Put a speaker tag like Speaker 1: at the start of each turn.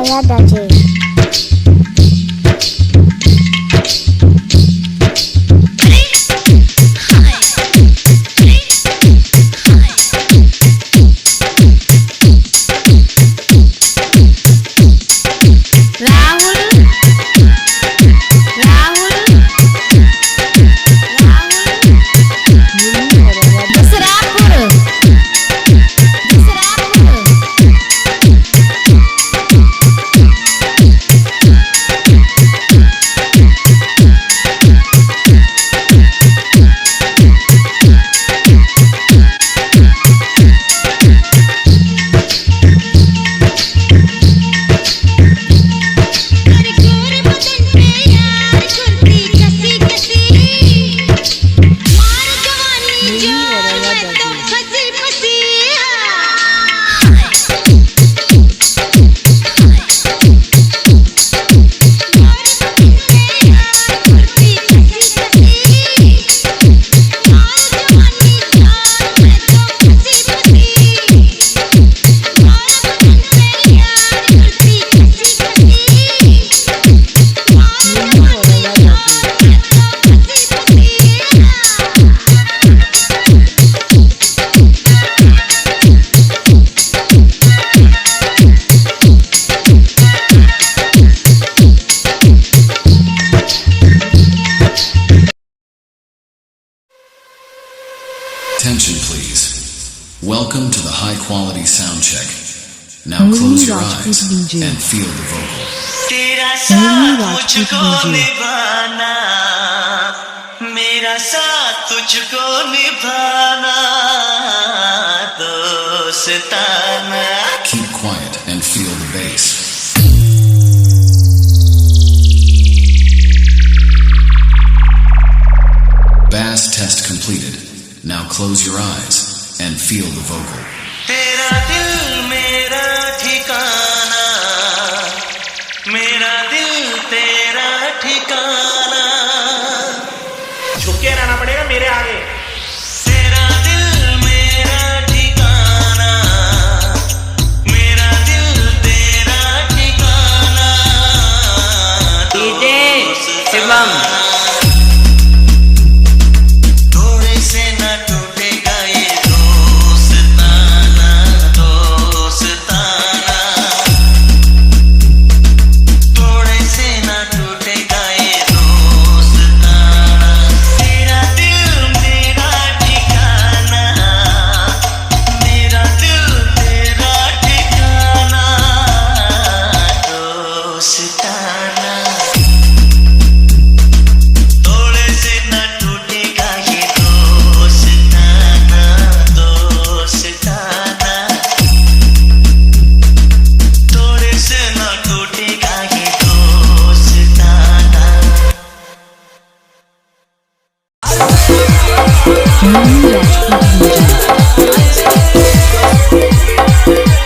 Speaker 1: Auraiya.
Speaker 2: Attention please. Welcome to the high quality sound check. Now close your eyes and feel the vocal.
Speaker 3: तेरा साथ मुझको निभाना, मेरा साथ तुझको निभाना, दोस्ताना.
Speaker 2: Keep quiet and feel the bass. Bass test completed. Now close your eyes and feel the vocal.
Speaker 3: तेरा दिल मेरा ठिकाना, मेरा दिल तेरा ठिकाना.
Speaker 4: झुक के रहना पड़ेगा मेरे आगे.